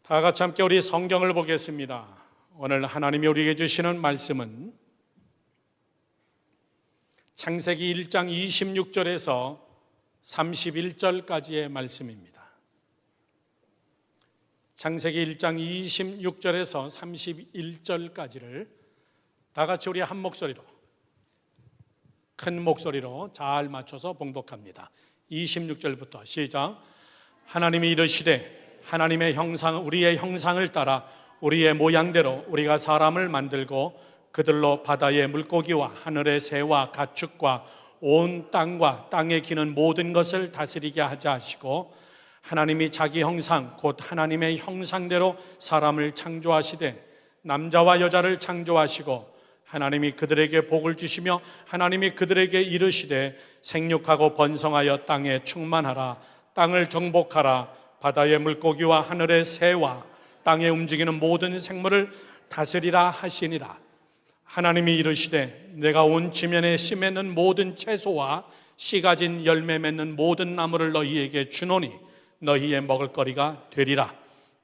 다 같이 함께 우리 성경을 보겠습니다. 오늘 하나님이 우리에게 주시는 말씀은 창세기 1장 26절에서 31절까지의 말씀입니다. 창세기 1장 26절에서 31절까지를 다 같이 우리 한 목소리로, 큰 목소리로 잘 맞춰서 봉독합니다. 26절부터 시작. 하나님이 이르시되 하나님의 형상, 우리의 형상을 따라 우리의 모양대로 우리가 사람을 만들고 그들로 바다의 물고기와 하늘의 새와 가축과 온 땅과 땅에 기는 모든 것을 다스리게 하자 하시고, 하나님이 자기 형상 곧 하나님의 형상대로 사람을 창조하시되 남자와 여자를 창조하시고, 하나님이 그들에게 복을 주시며 하나님이 그들에게 이르시되 생육하고 번성하여 땅에 충만하라. 땅을 정복하라. 바다의 물고기와 하늘의 새와 땅에 움직이는 모든 생물을 다스리라 하시니라. 하나님이 이르시되 내가 온 지면에 씨 맺는 모든 채소와 씨 가진 열매 맺는 모든 나무를 너희에게 주노니 너희의 먹을거리가 되리라.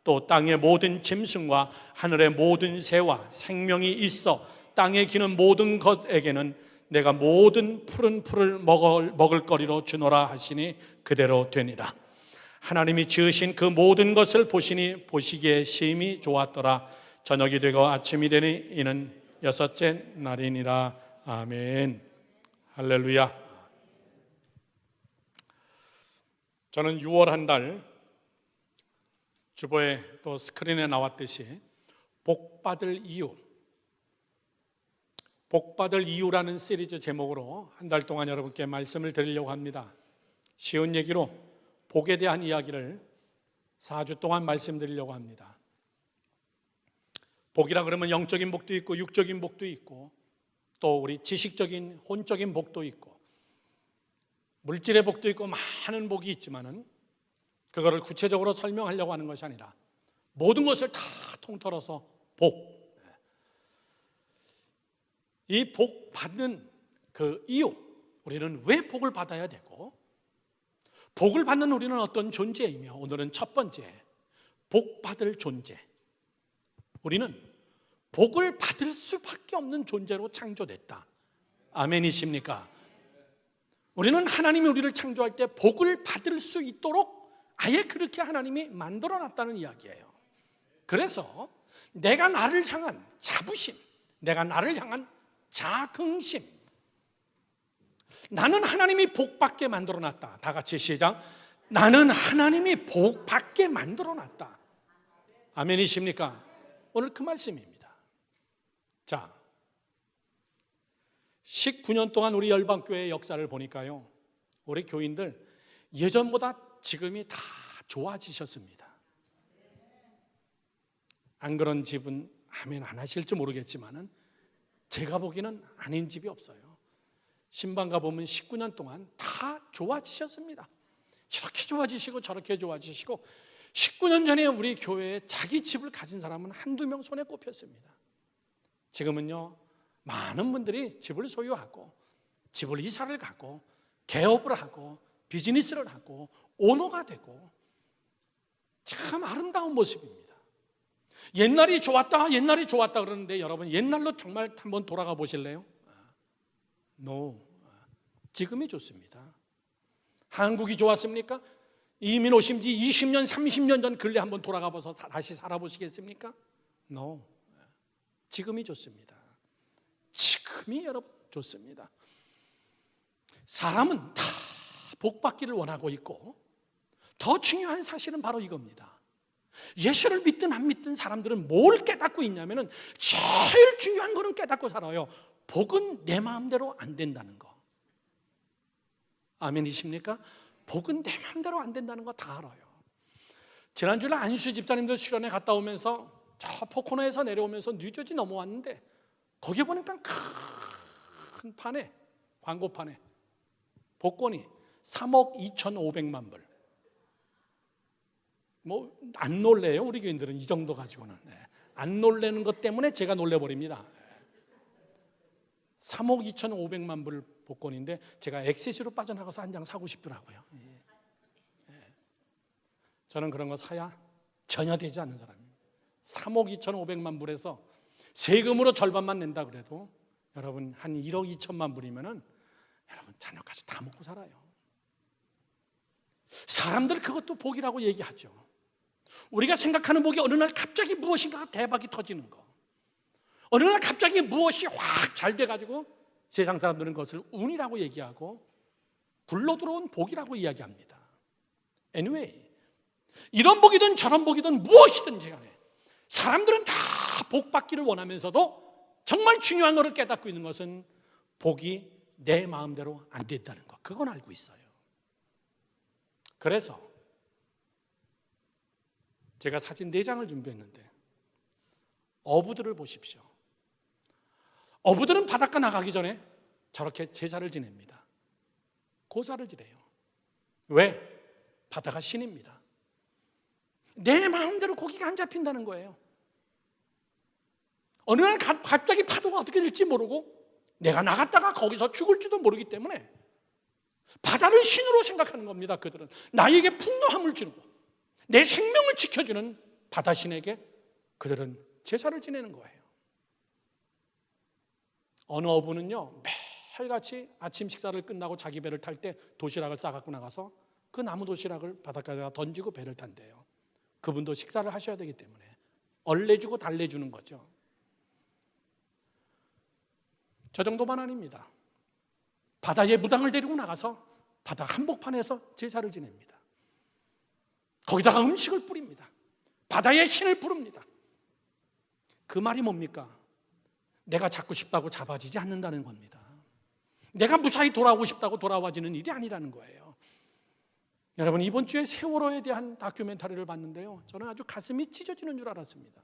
또 땅의 모든 짐승과 하늘의 모든 새와 생명이 있어 땅에 기는 모든 것에게는 내가 모든 푸른 풀을 먹을거리로 주노라 하시니 그대로 되니라. 하나님이 지으신 그 모든 것을 보시니 보시기에 심히 좋았더라. 저녁이 되고 아침이 되니 이는 여섯째 날이니라. 아멘. 할렐루야. 저는 6월 한 달 주보에 또 스크린에 나왔듯이 복받을 이유, 복받을 이유라는 시리즈 제목으로 한 달 동안 여러분께 말씀을 드리려고 합니다. 쉬운 얘기로 복에 대한 이야기를 4주 동안 말씀드리려고 합니다. 복이라 그러면 영적인 복도 있고 육적인 복도 있고 또 우리 지식적인 혼적인 복도 있고 물질의 복도 있고 많은 복이 있지만은 그거를 구체적으로 설명하려고 하는 것이 아니라 모든 것을 다 통틀어서 복, 이 복 받는 그 이유, 우리는 왜 복을 받아야 되고 복을 받는 우리는 어떤 존재이며, 오늘은 첫 번째, 복 받을 존재. 우리는 복을 받을 수밖에 없는 존재로 창조됐다. 아멘이십니까? 우리는 하나님이 우리를 창조할 때 복을 받을 수 있도록 아예 그렇게 하나님이 만들어 놨다는 이야기예요. 그래서 내가 나를 향한 자부심, 내가 나를 향한 자긍심, 나는 하나님이 복 받게 만들어 놨다. 다 같이 시작. 나는 하나님이 복 받게 만들어 놨다. 아멘이십니까? 오늘 그 말씀입니다. 자, 19년 동안 우리 열방교회의 역사를 보니까요, 우리 교인들 예전보다 지금이 다 좋아지셨습니다. 안 그런 집은 아멘 안 하실지 모르겠지만은 제가 보기에는 아닌 집이 없어요. 신방 가보면 19년 동안 다 좋아지셨습니다. 이렇게 좋아지시고 저렇게 좋아지시고, 19년 전에 우리 교회에 자기 집을 가진 사람은 한두 명 손에 꼽혔습니다. 지금은요, 많은 분들이 집을 소유하고 집을 이사를 가고 개업을 하고 비즈니스를 하고 오너가 되고 참 아름다운 모습입니다. 옛날이 좋았다 그러는데 여러분, 옛날로 정말 한번 돌아가 보실래요? No. 지금이 좋습니다. 한국이 좋았습니까? 이민 오신 지 20년, 30년 전 근래 한번 돌아가 봐서 다시 살아보시겠습니까? No. 지금이 좋습니다. 지금이 여러분 좋습니다. 사람은 다 복받기를 원하고 있고, 더 중요한 사실은 바로 이겁니다. 예수를 믿든 안 믿든 사람들은 뭘 깨닫고 있냐면은 제일 중요한 거는 깨닫고 살아요. 복은 내 마음대로 안 된다는 거. 아멘이십니까? 복은 내 마음대로 안 된다는 거 다 알아요. 지난주에 안수 집사님들 수련회 갔다 오면서 저 포코너에서 내려오면서 뉴저지 넘어왔는데 거기에 보니까 큰 판에, 광고판에 복권이 3억 2,500만 불. 뭐 안 놀래요, 우리 교인들은 이 정도 가지고는. 안 놀래는 것 때문에 제가 놀래버립니다. 3억 2,500만 불 복권인데 제가 액세스로 빠져나가서 한 장 사고 싶더라고요. 저는 그런 거 사야 전혀 되지 않는 사람입니다. 3억 2,500만 불에서 세금으로 절반만 낸다 그래도 여러분 한 1억 2천만 불이면은 여러분 자녀까지 다 먹고 살아요. 사람들 그것도 복이라고 얘기하죠. 우리가 생각하는 복이 어느 날 갑자기 무엇인가가 대박이 터지는 거, 어느 날 갑자기 무엇이 확 잘 돼가지고 세상 사람들은 그것을 운이라고 얘기하고 굴러들어온 복이라고 이야기합니다. Anyway, 이런 복이든 저런 복이든 무엇이든지 간에 사람들은 다 복 받기를 원하면서도 정말 중요한 것을 깨닫고 있는 것은 복이 내 마음대로 안 된다는 것, 그건 알고 있어요. 그래서 제가 사진 4장을 준비했는데 어부들을 보십시오. 어부들은 바닷가 나가기 전에 저렇게 제사를 지냅니다. 고사를 지내요. 왜? 바다가 신입니다. 내 마음대로 고기가 안 잡힌다는 거예요. 어느 날 갑자기 파도가 어떻게 될지 모르고 내가 나갔다가 거기서 죽을지도 모르기 때문에 바다를 신으로 생각하는 겁니다. 그들은 나에게 풍요함을 주고 내 생명을 지켜주는 바다 신에게 그들은 제사를 지내는 거예요. 어느 어부는요 매일같이 아침 식사를 끝나고 자기 배를 탈 때 도시락을 싸갖고 나가서 그 나무 도시락을 바닷가에다 던지고 배를 탄대요. 그분도 식사를 하셔야 되기 때문에 얼내주고 달래주는 거죠. 저 정도만 아닙니다. 바다에 무당을 데리고 나가서 바다 한복판에서 제사를 지냅니다. 거기다가 음식을 뿌립니다. 바다의 신을 부릅니다. 그 말이 뭡니까? 내가 잡고 싶다고 잡아지지 않는다는 겁니다. 내가 무사히 돌아오고 싶다고 돌아와지는 일이 아니라는 거예요. 여러분, 이번 주에 세월호에 대한 다큐멘터리를 봤는데요, 저는 아주 가슴이 찢어지는 줄 알았습니다.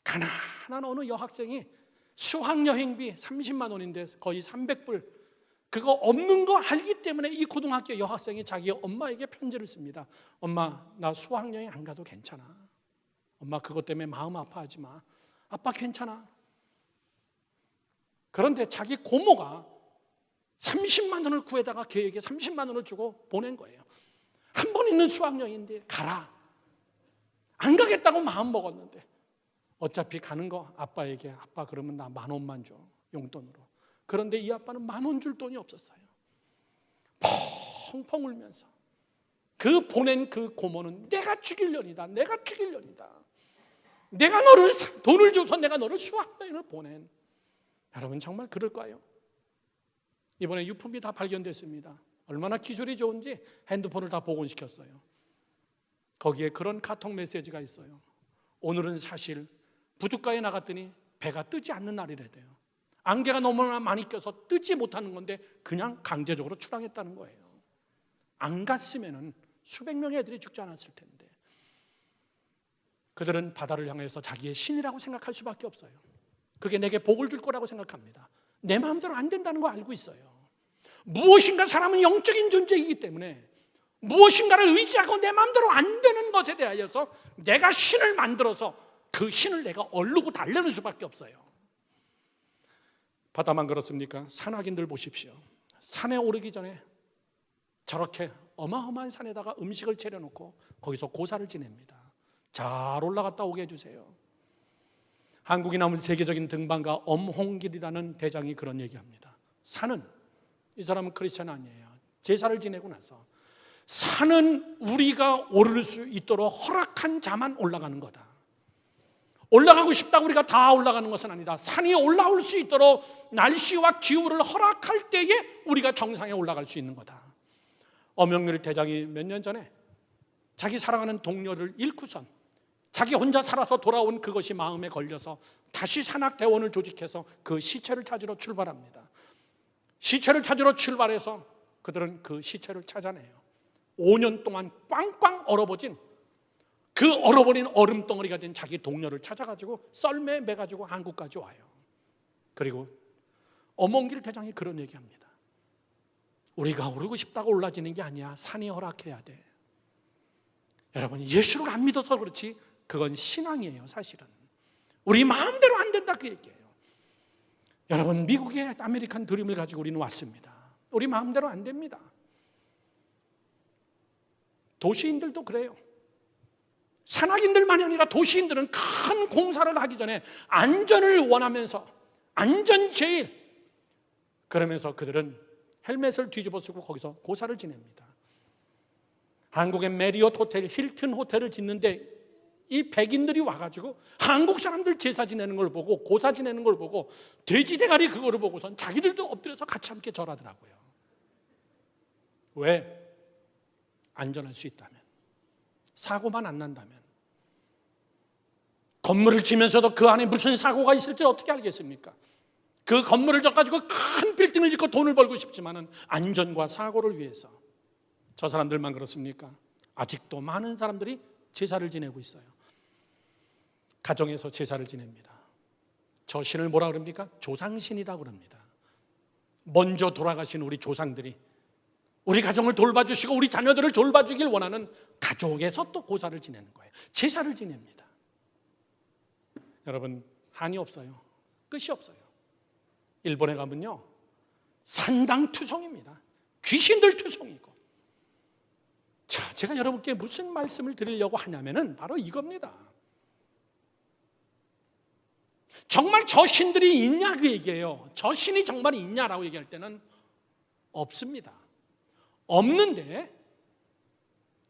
가난한 어느 여학생이 수학여행비 30만 원인데 거의 300불 그거 없는 거 알기 때문에 이 고등학교 여학생이 자기 엄마에게 편지를 씁니다. 엄마, 나 수학여행 안 가도 괜찮아. 엄마, 그것 때문에 마음 아파하지 마. 아빠 괜찮아. 그런데 자기 고모가 30만 원을 구해다가 걔에게 30만 원을 주고 보낸 거예요. 한 번 있는 수학여행인데 가라. 안 가겠다고 마음 먹었는데 어차피 가는 거 아빠에게, 아빠 그러면 나 10,000원만 줘, 용돈으로. 그런데 이 아빠는 10,000원 줄 돈이 없었어요. 펑펑 울면서 그 보낸 그 고모는 내가 죽일려니다. 내가 죽일려니다. 내가 너를 돈을 줘서 내가 너를 수학여행을 보낸. 여러분 정말 그럴까요? 이번에 유품이 다 발견됐습니다. 얼마나 기술이 좋은지 핸드폰을 다 복원시켰어요. 거기에 그런 카톡 메시지가 있어요. 오늘은 사실 부둣가에 나갔더니 배가 뜨지 않는 날이래요. 안개가 너무나 많이 껴서 뜨지 못하는 건데 그냥 강제적으로 출항했다는 거예요. 안 갔으면 수백 명의 애들이 죽지 않았을 텐데. 그들은 바다를 향해서 자기의 신이라고 생각할 수밖에 없어요. 그게 내게 복을 줄 거라고 생각합니다. 내 마음대로 안 된다는 거 알고 있어요. 무엇인가 사람은 영적인 존재이기 때문에 무엇인가를 의지하고 내 마음대로 안 되는 것에 대하여서 내가 신을 만들어서 그 신을 내가 얼르고 달래는 수밖에 없어요. 바다만 그렇습니까? 산악인들 보십시오. 산에 오르기 전에 저렇게 어마어마한 산에다가 음식을 차려놓고 거기서 고사를 지냅니다. 잘 올라갔다 오게 해주세요. 한국이 남은 세계적인 등반가 엄홍길이라는 대장이 그런 얘기합니다. 산은, 이 사람은 크리스찬 아니에요. 제사를 지내고 나서 산은 우리가 오를 수 있도록 허락한 자만 올라가는 거다. 올라가고 싶다고 우리가 다 올라가는 것은 아니다. 산이 올라올 수 있도록 날씨와 기후를 허락할 때에 우리가 정상에 올라갈 수 있는 거다. 엄영길 대장이 몇 년 전에 자기 사랑하는 동료를 잃고선 자기 혼자 살아서 돌아온 그것이 마음에 걸려서 다시 산악대원을 조직해서 그 시체를 찾으러 출발합니다. 시체를 찾으러 출발해서 그들은 그 시체를 찾아내요. 5년 동안 꽝꽝 얼어버린 그 얼어버린 얼음덩어리가 된 자기 동료를 찾아가지고 썰매에 매가지고 한국까지 와요. 그리고 엄홍길 대장이 그런 얘기합니다. 우리가 오르고 싶다고 올라지는 게 아니야. 산이 허락해야 돼. 여러분, 예수를 안 믿어서 그렇지 그건 신앙이에요. 사실은 우리 마음대로 안 된다 그 얘기예요. 여러분, 미국의 아메리칸 드림을 가지고 우리는 왔습니다. 우리 마음대로 안 됩니다. 도시인들도 그래요. 산악인들만이 아니라 도시인들은 큰 공사를 하기 전에 안전을 원하면서 안전 제일, 그러면서 그들은 헬멧을 뒤집어 쓰고 거기서 고사를 지냅니다. 한국의 메리엇 호텔, 힐튼 호텔을 짓는데 이 백인들이 와가지고 한국 사람들 제사 지내는 걸 보고, 고사 지내는 걸 보고, 돼지 대가리 그거를 보고선 자기들도 엎드려서 같이 함께 절하더라고요. 왜? 안전할 수 있다면, 사고만 안 난다면. 건물을 지면서도 그 안에 무슨 사고가 있을지 어떻게 알겠습니까? 그 건물을 져가지고 큰 빌딩을 짓고 돈을 벌고 싶지만은 안전과 사고를 위해서. 저 사람들만 그렇습니까? 아직도 많은 사람들이 제사를 지내고 있어요. 가정에서 제사를 지냅니다. 저 신을 뭐라 그럽니까? 조상신이라고 그럽니다. 먼저 돌아가신 우리 조상들이 우리 가정을 돌봐주시고 우리 자녀들을 돌봐주길 원하는 가족에서 또 고사를 지내는 거예요. 제사를 지냅니다. 여러분, 한이 없어요. 끝이 없어요. 일본에 가면요, 산당투성입니다. 귀신들 투성이고. 자, 제가 여러분께 무슨 말씀을 드리려고 하냐면은 바로 이겁니다. 정말 저 신들이 있냐 그 얘기예요. 저 신이 정말 있냐라고 얘기할 때는 없습니다. 없는데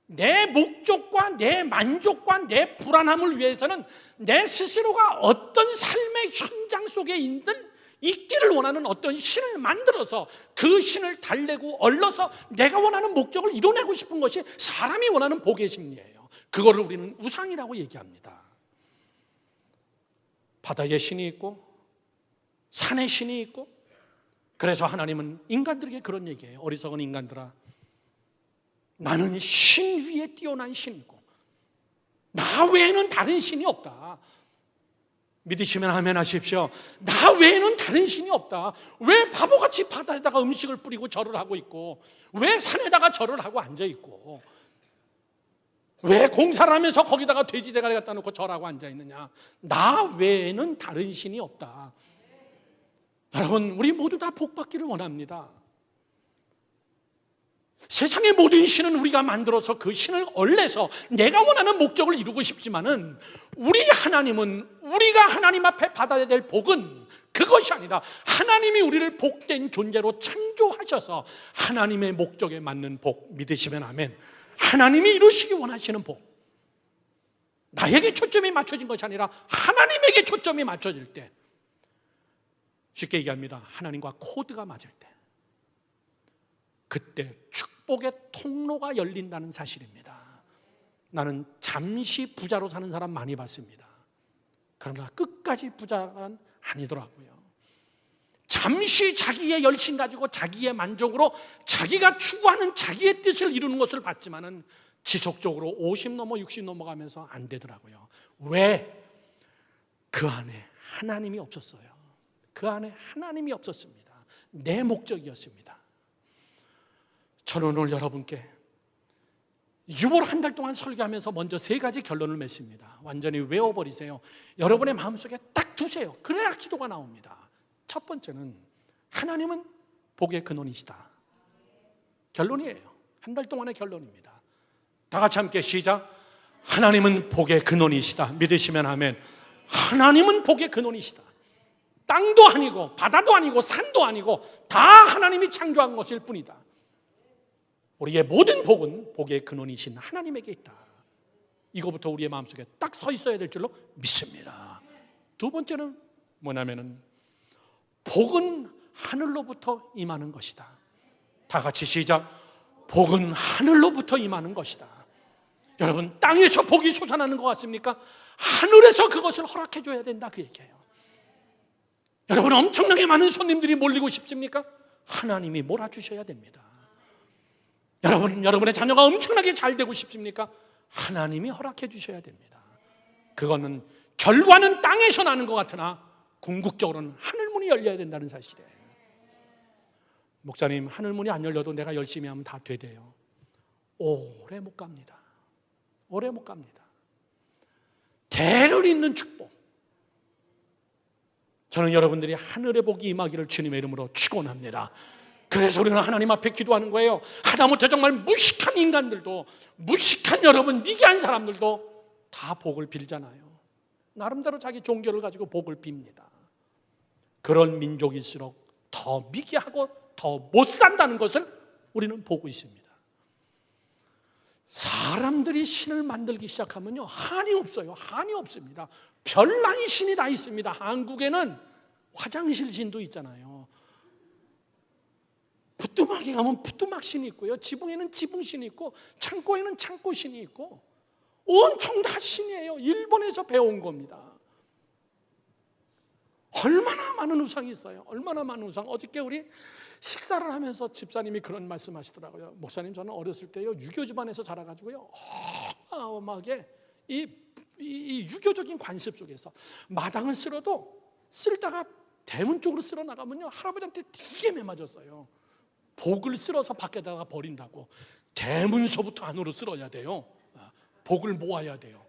내 목적과 내 만족과 내 불안함을 위해서는 내 스스로가 어떤 삶의 현장 속에 있기를 원하는 어떤 신을 만들어서 그 신을 달래고 얼러서 내가 원하는 목적을 이뤄내고 싶은 것이 사람이 원하는 복의 심리예요. 그거를 우리는 우상이라고 얘기합니다. 바다의 신이 있고 산의 신이 있고, 그래서 하나님은 인간들에게 그런 얘기해요. 어리석은 인간들아, 나는 신 위에 뛰어난 신이고 나 외에는 다른 신이 없다. 믿으시면 아멘 하십시오. 나 외에는 다른 신이 없다. 왜 바보같이 바다에다가 음식을 뿌리고 절을 하고 있고, 왜 산에다가 절을 하고 앉아있고, 왜 공사를 하면서 거기다가 돼지 대가리 갖다 놓고 절하고 앉아있느냐. 나 외에는 다른 신이 없다. 여러분, 우리 모두 다 복받기를 원합니다. 세상의 모든 신은 우리가 만들어서 그 신을 얼레서 내가 원하는 목적을 이루고 싶지만은, 우리 하나님은, 우리가 하나님 앞에 받아야 될 복은 그것이 아니라 하나님이 우리를 복된 존재로 창조하셔서 하나님의 목적에 맞는 복, 믿으시면 아멘. 하나님이 이루시기 원하시는 복, 나에게 초점이 맞춰진 것이 아니라 하나님에게 초점이 맞춰질 때, 쉽게 얘기합니다. 하나님과 코드가 맞을 때, 그때 축복의 통로가 열린다는 사실입니다. 나는 잠시 부자로 사는 사람 많이 봤습니다. 그러나 끝까지 부자가 아니더라고요. 잠시 자기의 열심 가지고 자기의 만족으로 자기가 추구하는 자기의 뜻을 이루는 것을 봤지만은 지속적으로 50 넘어 60 넘어가면서 안 되더라고요. 왜? 그 안에 하나님이 없었어요. 그 안에 하나님이 없었습니다. 내 목적이었습니다. 저는 오늘 여러분께 6월 한 달 동안 설교하면서 먼저 3가지 결론을 맺습니다. 완전히 외워버리세요. 여러분의 마음속에 딱 두세요. 그래야 기도가 나옵니다. 첫 번째는 하나님은 복의 근원이시다. 결론이에요. 한 달 동안의 결론입니다. 다 같이 함께 시작. 하나님은 복의 근원이시다. 믿으시면 아멘. 하나님은 복의 근원이시다. 땅도 아니고 바다도 아니고 산도 아니고 다 하나님이 창조한 것일 뿐이다. 우리의 모든 복은 복의 근원이신 하나님에게 있다. 이거부터 우리의 마음속에 딱 서 있어야 될 줄로 믿습니다. 두 번째는 뭐냐면은 복은 하늘로부터 임하는 것이다. 다 같이 시작. 복은 하늘로부터 임하는 것이다. 여러분, 땅에서 복이 솟아나는 것 같습니까? 하늘에서 그것을 허락해 줘야 된다, 그 얘기예요. 여러분, 엄청나게 많은 손님들이 몰리고 싶습니까? 하나님이 몰아주셔야 됩니다. 여러분, 여러분의 자녀가 엄청나게 잘 되고 싶습니까? 하나님이 허락해 주셔야 됩니다. 그거는 결과는 땅에서 나는 것 같으나 궁극적으로는 하늘문이 열려야 된다는 사실이에요. 목사님, 하늘문이 안 열려도 내가 열심히 하면 다 되대요. 오래 못 갑니다. 오래 못 갑니다. 대를 잇는 축복. 저는 여러분들이 하늘의 복이 임하기를 주님의 이름으로 축원합니다. 그래서 우리는 하나님 앞에 기도하는 거예요. 하다못해 정말 무식한 인간들도, 무식한 여러분, 미개한 사람들도 다 복을 빌잖아요. 나름대로 자기 종교를 가지고 복을 빕니다. 그런 민족일수록 더 미개하고 더 못 산다는 것을 우리는 보고 있습니다. 사람들이 신을 만들기 시작하면요, 한이 없어요. 한이 없습니다. 별난 신이 다 있습니다. 한국에는 화장실 신도 있잖아요. 부뚜막에 가면 부뚜막 신이 있고요, 지붕에는 지붕 신이 있고, 창고에는 창고 신이 있고, 온통 다 신이에요. 일본에서 배운 겁니다. 얼마나 많은 우상이 있어요. 얼마나 많은 우상. 어저께 우리 식사를 하면서 집사님이 그런 말씀하시더라고요. 목사님, 저는 어렸을 때요, 유교 집안에서 자라가지고요, 어마어마하게 이 유교적인 관습 속에서 마당을 쓸다가 대문 쪽으로 쓸어 나가면요, 할아버지한테 되게 매맞았어요. 복을 쓸어서 밖에다가 버린다고. 대문서부터 안으로 쓸어야 돼요. 복을 모아야 돼요.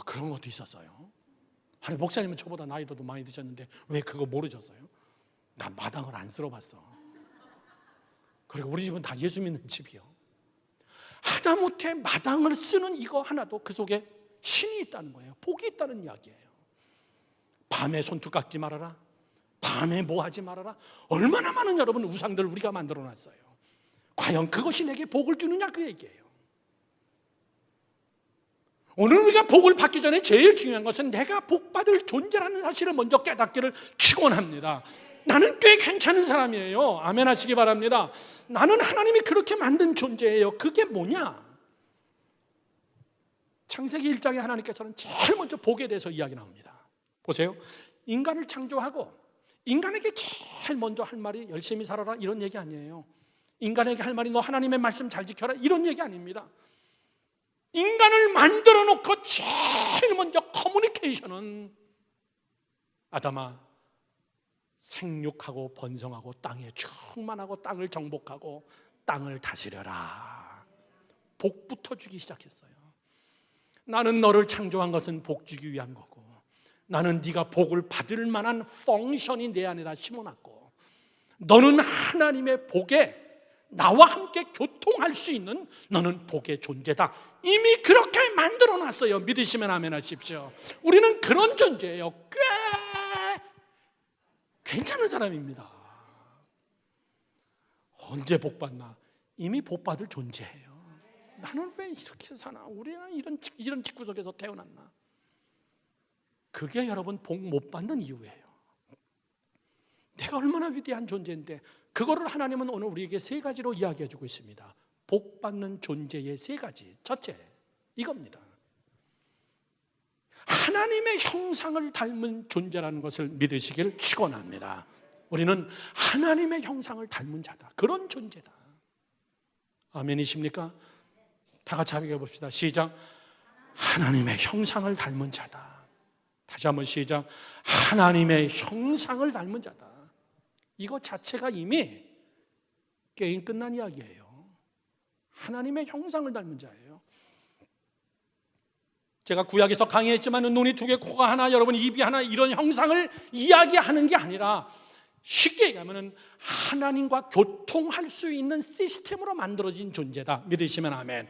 그런 것도 있었어요. 아니, 목사님은 저보다 나이도 더 많이 드셨는데 왜 그거 모르셨어요? 나 마당을 안 쓸어봤어. 그리고 우리 집은 다 예수 믿는 집이요. 하다못해 마당을 쓰는 이거 하나도 그 속에 신이 있다는 거예요. 복이 있다는 이야기예요. 밤에 손톱 깎지 말아라, 밤에 뭐 하지 말아라. 얼마나 많은 여러분 우상들을 우리가 만들어놨어요. 과연 그것이 내게 복을 주느냐, 그 얘기예요. 오늘 우리가 복을 받기 전에 제일 중요한 것은 내가 복받을 존재라는 사실을 먼저 깨닫기를 축원합니다. 나는 꽤 괜찮은 사람이에요. 아멘 하시기 바랍니다. 나는 하나님이 그렇게 만든 존재예요. 그게 뭐냐? 창세기 1장에 하나님께서는 제일 먼저 복에 대해서 이야기 나옵니다. 보세요. 인간을 창조하고 인간에게 제일 먼저 할 말이 열심히 살아라, 이런 얘기 아니에요. 인간에게 할 말이 너 하나님의 말씀 잘 지켜라, 이런 얘기 아닙니다. 인간을 만들어 놓고 제일 먼저 커뮤니케이션은, 아담아, 생육하고 번성하고 땅에 충만하고 땅을 정복하고 땅을 다스려라. 복부터 주기 시작했어요. 나는 너를 창조한 것은 복 주기 위한 거고, 나는 네가 복을 받을 만한 펑션이 내 안에다 심어놨고, 너는 하나님의 복에 나와 함께 교통할 수 있는, 너는 복의 존재다. 이미 그렇게 만들어놨어요. 믿으시면 아멘 하십시오. 우리는 그런 존재예요. 꽤 괜찮은 사람입니다. 언제 복 받나? 이미 복 받을 존재예요. 나는 왜 이렇게 사나? 우리는 이런 집구석에서 태어났나? 그게 여러분 복 못 받는 이유예요. 내가 얼마나 위대한 존재인데, 그거를 하나님은 오늘 우리에게 세 가지로 이야기해 주고 있습니다. 복 받는 존재의 세 가지. 첫째, 이겁니다. 하나님의 형상을 닮은 존재라는 것을 믿으시길 축원합니다. 우리는 하나님의 형상을 닮은 자다. 그런 존재다. 아멘이십니까? 다 같이 함께 해봅시다. 시작. 하나님의 형상을 닮은 자다. 다시 한번 시작. 하나님의 형상을 닮은 자다. 이거 자체가 이미 게임 끝난 이야기예요. 하나님의 형상을 닮은 자예요. 제가 구약에서 강의했지만 눈이 두 개, 코가 하나, 여러분 입이 하나, 이런 형상을 이야기하는 게 아니라, 쉽게 얘기하면 하나님과 교통할 수 있는 시스템으로 만들어진 존재다. 믿으시면 아멘.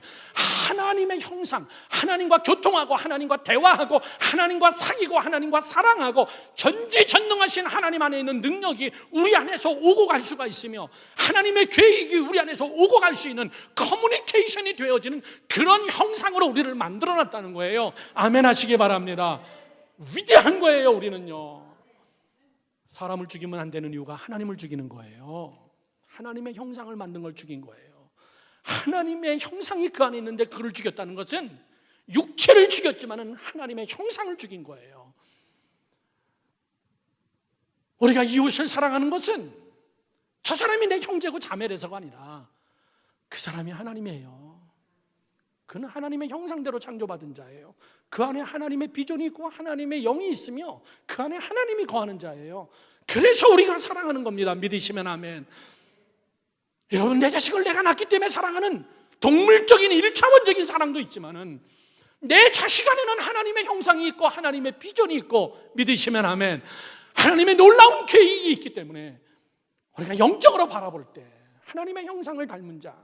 하나님의 형상, 하나님과 교통하고 하나님과 대화하고 하나님과 사귀고 하나님과 사랑하고 전지전능하신 하나님 안에 있는 능력이 우리 안에서 오고 갈 수가 있으며, 하나님의 계획이 우리 안에서 오고 갈 수 있는 커뮤니케이션이 되어지는 그런 형상으로 우리를 만들어놨다는 거예요. 아멘 하시기 바랍니다. 위대한 거예요. 우리는요, 사람을 죽이면 안 되는 이유가 하나님을 죽이는 거예요. 하나님의 형상을 만든 걸 죽인 거예요. 하나님의 형상이 그 안에 있는데 그를 죽였다는 것은 육체를 죽였지만 하나님의 형상을 죽인 거예요. 우리가 이웃을 사랑하는 것은 저 사람이 내 형제고 자매라서가 아니라 그 사람이 하나님이에요. 그는 하나님의 형상대로 창조받은 자예요. 그 안에 하나님의 비전이 있고 하나님의 영이 있으며 그 안에 하나님이 거하는 자예요. 그래서 우리가 사랑하는 겁니다. 믿으시면 아멘. 여러분, 내 자식을 내가 낳기 때문에 사랑하는 동물적인 1차원적인 사랑도 있지만은 내 자식 안에는 하나님의 형상이 있고 하나님의 비전이 있고, 믿으시면 아멘, 하나님의 놀라운 계획이 있기 때문에 우리가 영적으로 바라볼 때 하나님의 형상을 닮은 자,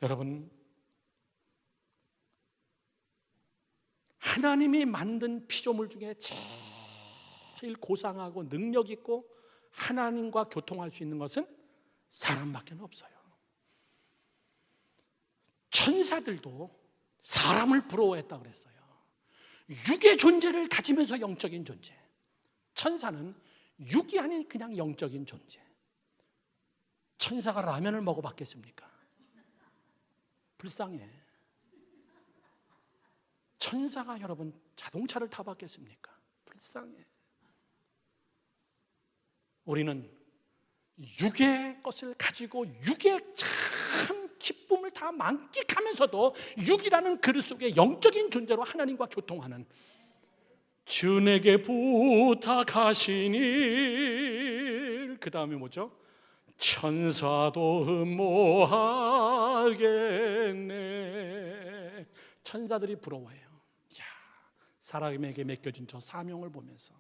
여러분, 하나님이 만든 피조물 중에 제일 고상하고 능력 있고 하나님과 교통할 수 있는 것은 사람밖에 없어요. 천사들도 사람을 부러워했다고 그랬어요. 육의 존재를 가지면서 영적인 존재. 천사는 육이 아닌 그냥 영적인 존재. 천사가 라면을 먹어봤겠습니까? 불쌍해. 천사가 여러분 자동차를 타봤겠습니까? 불쌍해. 우리는 육의 것을 가지고 육의 참 기쁨을 다 만끽하면서도 육이라는 그릇 속에 영적인 존재로 하나님과 교통하는, 주 내게 부탁하시니, 그 다음에 뭐죠? 천사도 흠모하겠네. 천사들이 부러워해요. 야, 사람에게 맡겨진 저 사명을 보면서.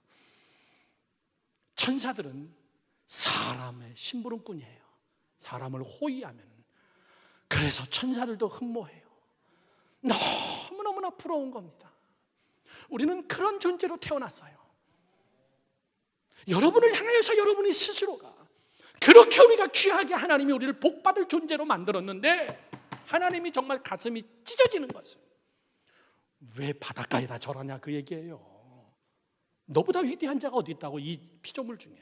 천사들은 사람의 심부름꾼이에요. 사람을 호위하면. 그래서 천사들도 흠모해요. 너무너무나 부러운 겁니다. 우리는 그런 존재로 태어났어요. 여러분을 향해서 여러분이 스스로가 그렇게 우리가 귀하게 하나님이 우리를 복받을 존재로 만들었는데, 하나님이 정말 가슴이 찢어지는 것은 왜 바닷가에다 절하냐 그 얘기예요. 너보다 위대한 자가 어디 있다고, 이 피조물 중에.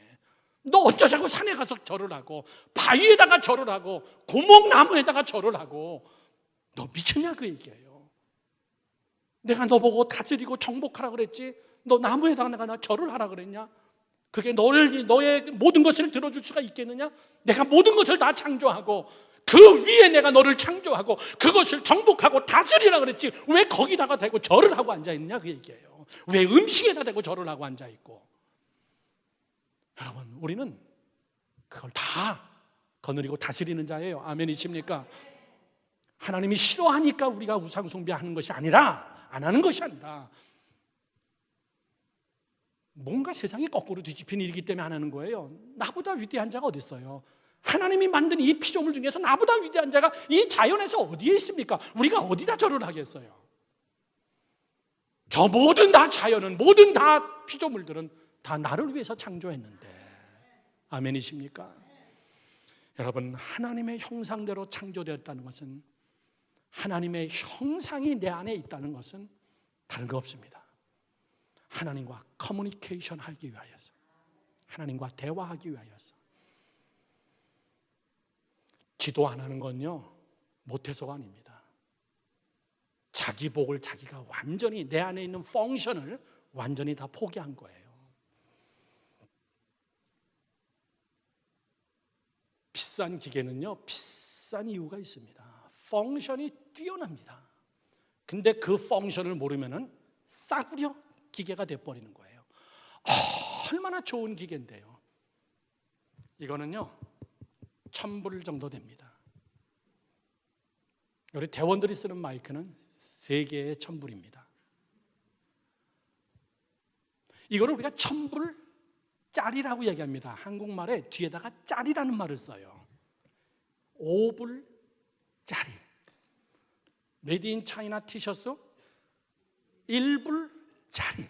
너 어쩌자고 산에 가서 절을 하고 바위에다가 절을 하고 고목나무에다가 절을 하고. 너 미쳤냐 그 얘기예요. 내가 너 보고 다스리고 정복하라 그랬지, 너 나무에다가 내가 절을 하라 그랬냐? 그게 너의 모든 것을 들어줄 수가 있겠느냐? 내가 모든 것을 다 창조하고 그 위에 내가 너를 창조하고 그것을 정복하고 다스리라 그랬지, 왜 거기다가 대고 절을 하고 앉아있느냐 그 얘기예요. 왜 음식에다 대고 절을 하고 앉아있고. 여러분, 우리는 그걸 다 거느리고 다스리는 자예요. 아멘이십니까? 하나님이 싫어하니까 우리가 우상 숭배하는 것이 아니라, 안 하는 것이 아니라, 뭔가 세상이 거꾸로 뒤집힌 일이기 때문에 안 하는 거예요. 나보다 위대한 자가 어디 있어요? 하나님이 만든 이 피조물 중에서 나보다 위대한 자가 이 자연에서 어디에 있습니까? 우리가 어디다 절을 하겠어요? 저 모든 다 자연은, 모든 다 피조물들은 다 나를 위해서 창조했는데. 아멘이십니까? 여러분, 하나님의 형상대로 창조되었다는 것은, 하나님의 형상이 내 안에 있다는 것은 다른 거 없습니다. 하나님과 커뮤니케이션 하기 위하여서, 하나님과 대화하기 위하여서. 기도 안 하는 건요, 못해서가 아닙니다. 자기 복을 자기가 완전히, 내 안에 있는 펑션을 완전히 다 포기한 거예요. 비싼 기계는요, 비싼 이유가 있습니다. 펑션이 뛰어납니다. 근데 그 펑션을 모르면은 싸구려 기계가 돼버리는 거예요. 얼마나 좋은 기계인데요. 이거는요 1,000불 정도 됩니다. 우리 대원들이 쓰는 마이크는 3개에 1,000불입니다. 이거를 우리가 1,000불 짜리라고 얘기합니다. 한국말에 뒤에다가 짜리라는 말을 써요. 5불 짜리. 메이드 인 차이나 티셔츠 1불 짜리.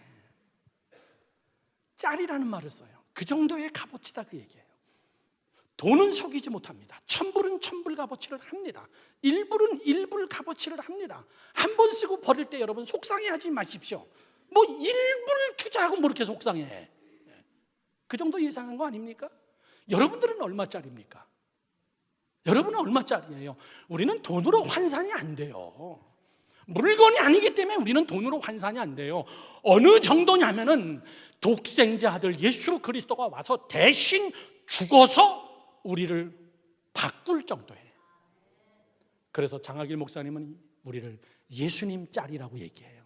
짜리라는 말을 써요. 그 정도의 값어치다 그 얘기예요. 돈은 속이지 못합니다. 1,000불은 1,000불 값어치를 합니다. 1불은 1불 값어치를 합니다. 한 번 쓰고 버릴 때 여러분 속상해하지 마십시오. 뭐 1불 투자하고 뭐 이렇게 속상해. 그 정도 예상한 거 아닙니까? 여러분들은 얼마짜리입니까? 여러분은 얼마짜리예요? 우리는 돈으로 환산이 안 돼요. 물건이 아니기 때문에 우리는 돈으로 환산이 안 돼요. 어느 정도냐면은 독생자 아들 예수 그리스도가 와서 대신 죽어서 우리를 바꿀 정도예요. 그래서 장학일 목사님은 우리를 예수님 짤이라고 얘기해요.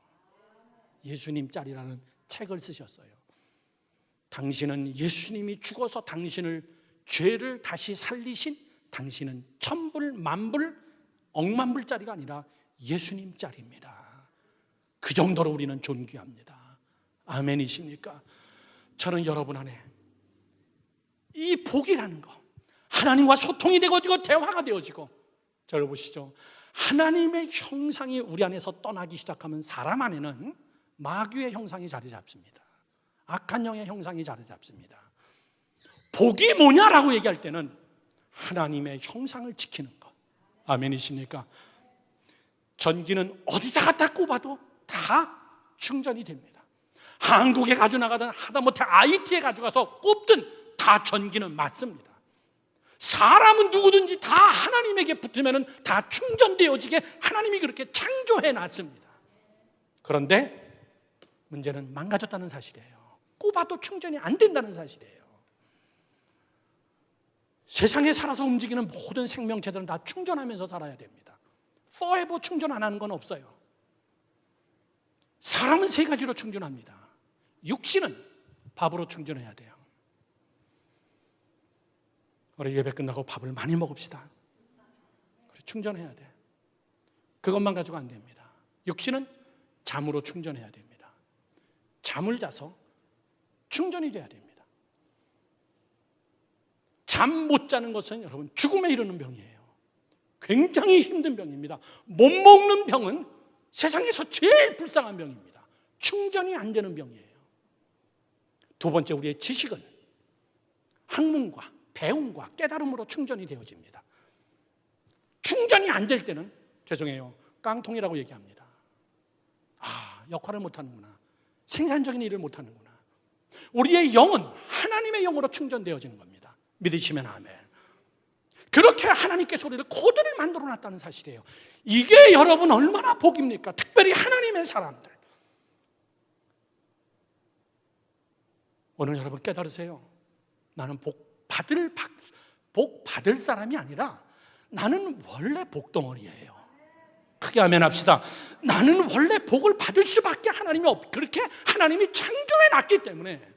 예수님 짤이라는 책을 쓰셨어요. 당신은 예수님이 죽어서 당신을, 죄를 다시 살리신 당신은 1,000불, 만불, 억만불짜리가 아니라 예수님 짤입니다. 그 정도로 우리는 존귀합니다. 아멘이십니까? 저는 여러분 안에 이 복이라는 거, 하나님과 소통이 되어지고 대화가 되어지고, 저를 보시죠. 하나님의 형상이 우리 안에서 떠나기 시작하면 사람 안에는 마귀의 형상이 자리 잡습니다. 악한 영의 형상이 자리 잡습니다. 복이 뭐냐라고 얘기할 때는 하나님의 형상을 지키는 것. 아멘이십니까? 전기는 어디다 갖다 꼽아도 다 충전이 됩니다. 한국에 가져나가든 하다못해 IT에 가져가서 꼽든 다 전기는 맞습니다. 사람은 누구든지 다 하나님에게 붙으면 다 충전되어지게 하나님이 그렇게 창조해 놨습니다. 그런데 문제는 망가졌다는 사실이에요. 꼽아도 충전이 안 된다는 사실이에요. 세상에 살아서 움직이는 모든 생명체들은 다 충전하면서 살아야 됩니다. forever 충전 안 하는 건 없어요. 사람은 세 가지로 충전합니다. 육신은 밥으로 충전해야 돼요. 우리 예배 끝나고 밥을 많이 먹읍시다. 충전해야 돼. 그것만 가지고 안 됩니다. 육신은 잠으로 충전해야 됩니다. 잠을 자서 충전이 돼야 됩니다. 잠 못 자는 것은 여러분 죽음에 이르는 병이에요. 굉장히 힘든 병입니다. 못 먹는 병은 세상에서 제일 불쌍한 병입니다. 충전이 안 되는 병이에요. 두 번째, 우리의 지식은 학문과 배움과 깨달음으로 충전이 되어집니다. 충전이 안 될 때는 죄송해요, 깡통이라고 얘기합니다. 역할을 못하는구나, 생산적인 일을 못하는구나. 우리의 영은 하나님의 영으로 충전되어지는 겁니다. 믿으시면 아멘. 그렇게 하나님께서 우리를 코드를 만들어 놨다는 사실이에요. 이게 여러분 얼마나 복입니까? 특별히 하나님의 사람들. 오늘 여러분 깨달으세요. 나는 복 받을 사람이 아니라 나는 원래 복덩어리예요. 크게 아멘 합시다. 나는 원래 복을 받을 수밖에 하나님이 그렇게 하나님이 창조해 놨기 때문에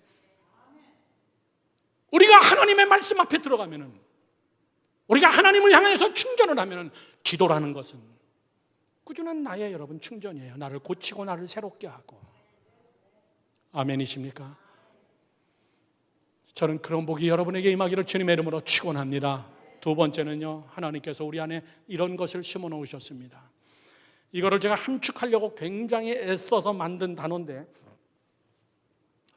우리가 하나님의 말씀 앞에 들어가면은, 우리가 하나님을 향해서 충전을 하면은, 기도라는 것은 꾸준한 나의 여러분 충전이에요. 나를 고치고 나를 새롭게 하고. 아멘이십니까? 저는 그런 복이 여러분에게 임하기를 주님의 이름으로 축원합니다. 두 번째는요, 하나님께서 우리 안에 이런 것을 심어 놓으셨습니다. 이거를 제가 함축하려고 굉장히 애써서 만든 단어인데,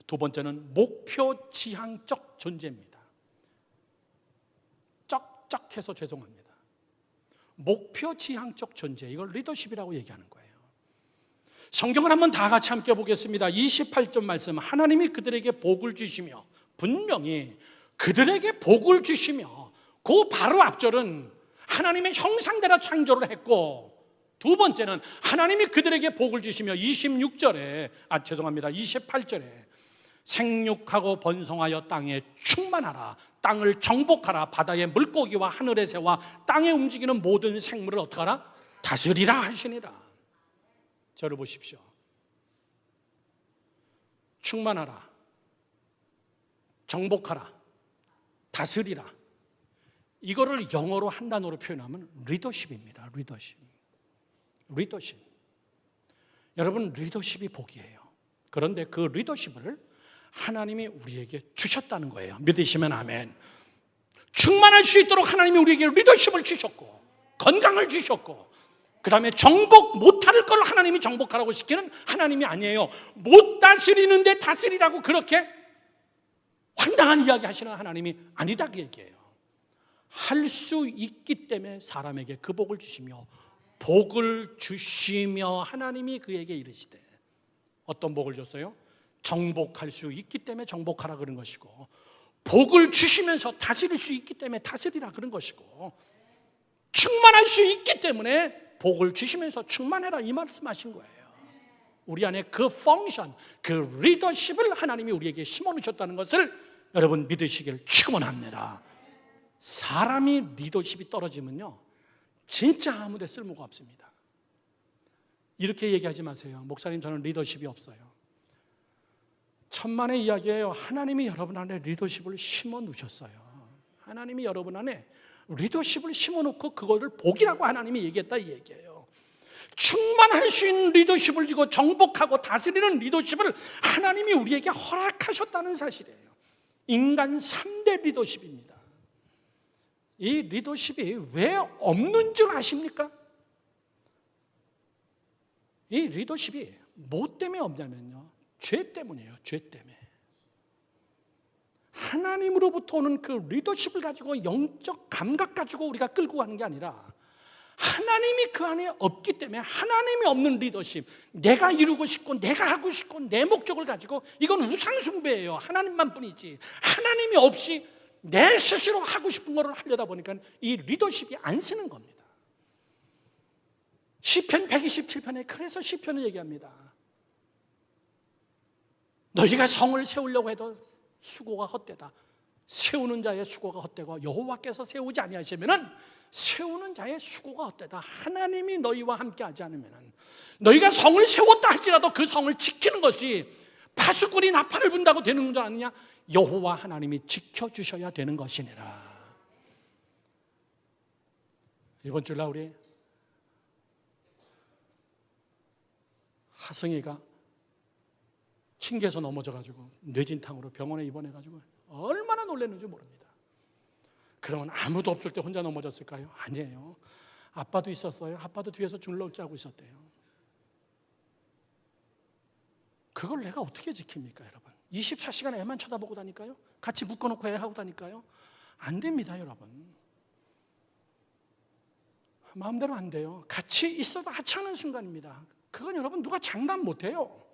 두 번째는 목표 지향적 존재입니다. 쩍쩍해서 죄송합니다. 목표 지향적 존재, 이걸 리더십이라고 얘기하는 거예요. 성경을 한번 다 같이 함께 보겠습니다. 28절 말씀, 하나님이 그들에게 복을 주시며, 분명히 그들에게 복을 주시며, 그 바로 앞절은 하나님의 형상대로 창조를 했고, 두 번째는 하나님이 그들에게 복을 주시며 28절에 생육하고 번성하여 땅에 충만하라, 땅을 정복하라, 바다의 물고기와 하늘의 새와 땅에 움직이는 모든 생물을 어떻게 하라? 다스리라 하시니라. 저를 보십시오. 충만하라, 정복하라, 다스리라. 이거를 영어로 한 단어로 표현하면 리더십입니다. 리더십. 여러분, 리더십이 복이에요. 그런데 그 리더십을 하나님이 우리에게 주셨다는 거예요. 믿으시면 아멘. 충만할 수 있도록 하나님이 우리에게 리더십을 주셨고, 건강을 주셨고, 그 다음에 정복 못할 걸 하나님이 정복하라고 시키는 하나님이 아니에요. 못 다스리는데 다스리라고 그렇게 황당한 이야기 하시는 하나님이 아니다, 그 얘기예요. 할 수 있기 때문에 사람에게 그 복을 주시며, 복을 주시며 하나님이 그에게 이르시되, 어떤 복을 줬어요? 정복할 수 있기 때문에 정복하라 그런 것이고, 복을 주시면서 다스릴 수 있기 때문에 다스리라 그런 것이고, 충만할 수 있기 때문에 복을 주시면서 충만해라 이 말씀하신 거예요. 우리 안에 그 펑션, 그 리더십을 하나님이 우리에게 심어놓으셨다는 것을 여러분 믿으시길 축원합니다. 사람이 리더십이 떨어지면요, 진짜 아무 데 쓸모가 없습니다. 이렇게 얘기하지 마세요. 목사님, 저는 리더십이 없어요. 천만의 이야기예요. 하나님이 여러분 안에 리더십을 심어 놓으셨어요. 하나님이 여러분 안에 리더십을 심어 놓고 그거를 복이라고 하나님이 얘기했다 이 얘기예요. 충만할 수 있는 리더십을 주고 정복하고 다스리는 리더십을 하나님이 우리에게 허락하셨다는 사실이에요. 인간 3대 리더십입니다. 이 리더십이 왜 없는 줄 아십니까? 이 리더십이 뭐 때문에 없냐면요, 죄 때문이에요. 죄 때문에. 하나님으로부터 오는 그 리더십을 가지고, 영적 감각 가지고 우리가 끌고 가는 게 아니라 하나님이 그 안에 없기 때문에, 하나님이 없는 리더십, 내가 이루고 싶고 내가 하고 싶고 내 목적을 가지고, 이건 우상숭배예요. 하나님만 뿐이지. 하나님이 없이 내 스스로 하고 싶은 거를 하려다 보니까 이 리더십이 안 쓰는 겁니다. 시편 127편에 그래서 시편을 얘기합니다. 너희가 성을 세우려고 해도 수고가 헛되다. 세우는 자의 수고가 헛되고 여호와께서 세우지 아니하시면은 세우는 자의 수고가 헛되다. 하나님이 너희와 함께 하지 않으면은, 너희가 성을 세웠다 할지라도 그 성을 지키는 것이 파수꾼이 나팔을 분다고 되는 줄 아느냐? 여호와 하나님이 지켜주셔야 되는 것이니라. 이번 주일날 우리 하성이가 층계에서 넘어져가지고 뇌진탕으로 병원에 입원해가지고 얼마나 놀랐는지 모릅니다. 그러면 아무도 없을 때 혼자 넘어졌을까요? 아니에요. 아빠도 있었어요. 아빠도 뒤에서 줄을 짜고 있었대요. 그걸 내가 어떻게 지킵니까, 여러분? 24시간 애만 쳐다보고 다닐까요? 같이 묶어놓고 애 하고 다닐까요? 안 됩니다, 여러분. 마음대로 안 돼요. 같이 있어도 하찮은 순간입니다. 그건 여러분 누가 장담 못해요.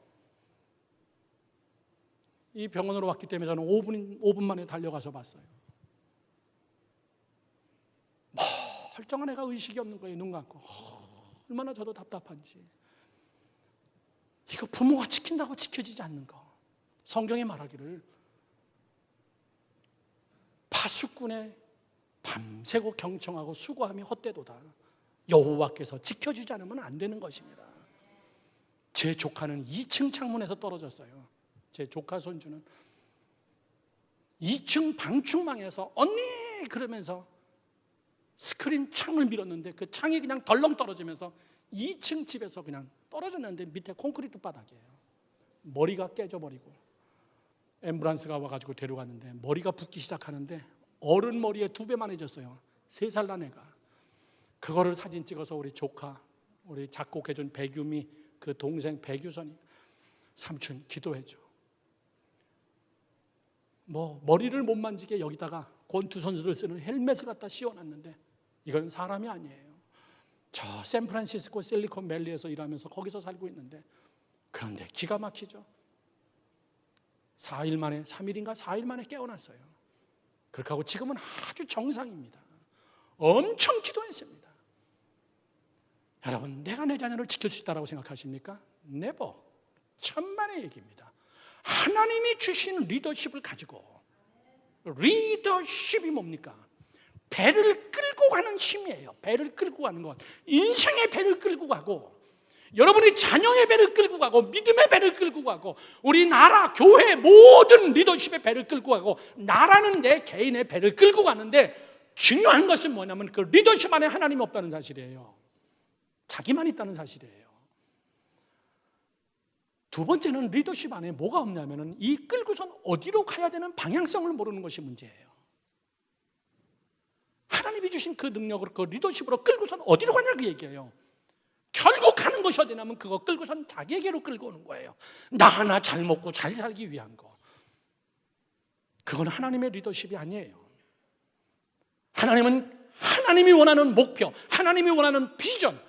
이 병원으로 왔기 때문에 저는 5분 만에 달려가서 봤어요. 멀쩡한 애가 의식이 없는 거예요. 눈 감고. 얼마나 저도 답답한지. 이거 부모가 지킨다고 지켜지지 않는 거. 성경이 말하기를 파수꾼의 밤새고 경청하고 수고함이 헛되도다. 여호와께서 지켜주지 않으면 안 되는 것입니다. 제 조카는 2층 창문에서 떨어졌어요. 제 조카 손주는 2층 방충망에서 언니 그러면서 스크린 창을 밀었는데 그 창이 그냥 덜렁 떨어지면서 2층 집에서 그냥 떨어졌는데 밑에 콘크리트 바닥이에요. 머리가 깨져버리고 앰뷸런스가 와가지고 데려갔는데 머리가 붓기 시작하는데 어른 머리에 2배만 해졌어요. 3살 난 애가. 그거를 사진 찍어서 우리 조카, 우리 작곡해준 백유미, 그 동생 백유선이 삼촌 기도해줘. 머리를 못 만지게 여기다가 권투 선수들 쓰는 헬멧을 갖다 씌워놨는데 이건 사람이 아니에요. 저 샌프란시스코 실리콘밸리에서 일하면서 거기서 살고 있는데, 그런데 기가 막히죠. 4일 만에, 3일인가 4일 만에 깨어났어요. 그렇게 하고 지금은 아주 정상입니다. 엄청 기도했습니다. 여러분, 내가 내 자녀를 지킬 수 있다고 생각하십니까? never. 천만의 얘기입니다. 하나님이 주신 리더십을 가지고, 리더십이 뭡니까? 배를 끌고 가는 힘이에요. 배를 끌고 가는 것. 인생의 배를 끌고 가고, 여러분이 자녀의 배를 끌고 가고, 믿음의 배를 끌고 가고, 우리 나라, 교회 모든 리더십의 배를 끌고 가고, 나라는 내 개인의 배를 끌고 가는데, 중요한 것은 뭐냐면 그 리더십 안에 하나님이 없다는 사실이에요. 자기만 있다는 사실이에요. 두 번째는 리더십 안에 뭐가 없냐면 이 끌고선 어디로 가야 되는 방향성을 모르는 것이 문제예요. 하나님이 주신 그 능력으로, 그 리더십으로 끌고선 어디로 가냐 그 얘기예요. 결국 가는 것이 어디냐면 그거 끌고선 자기에게로 끌고 오는 거예요. 나 하나 잘 먹고 잘 살기 위한 거. 그건 하나님의 리더십이 아니에요. 하나님은 하나님이 원하는 목표, 하나님이 원하는 비전,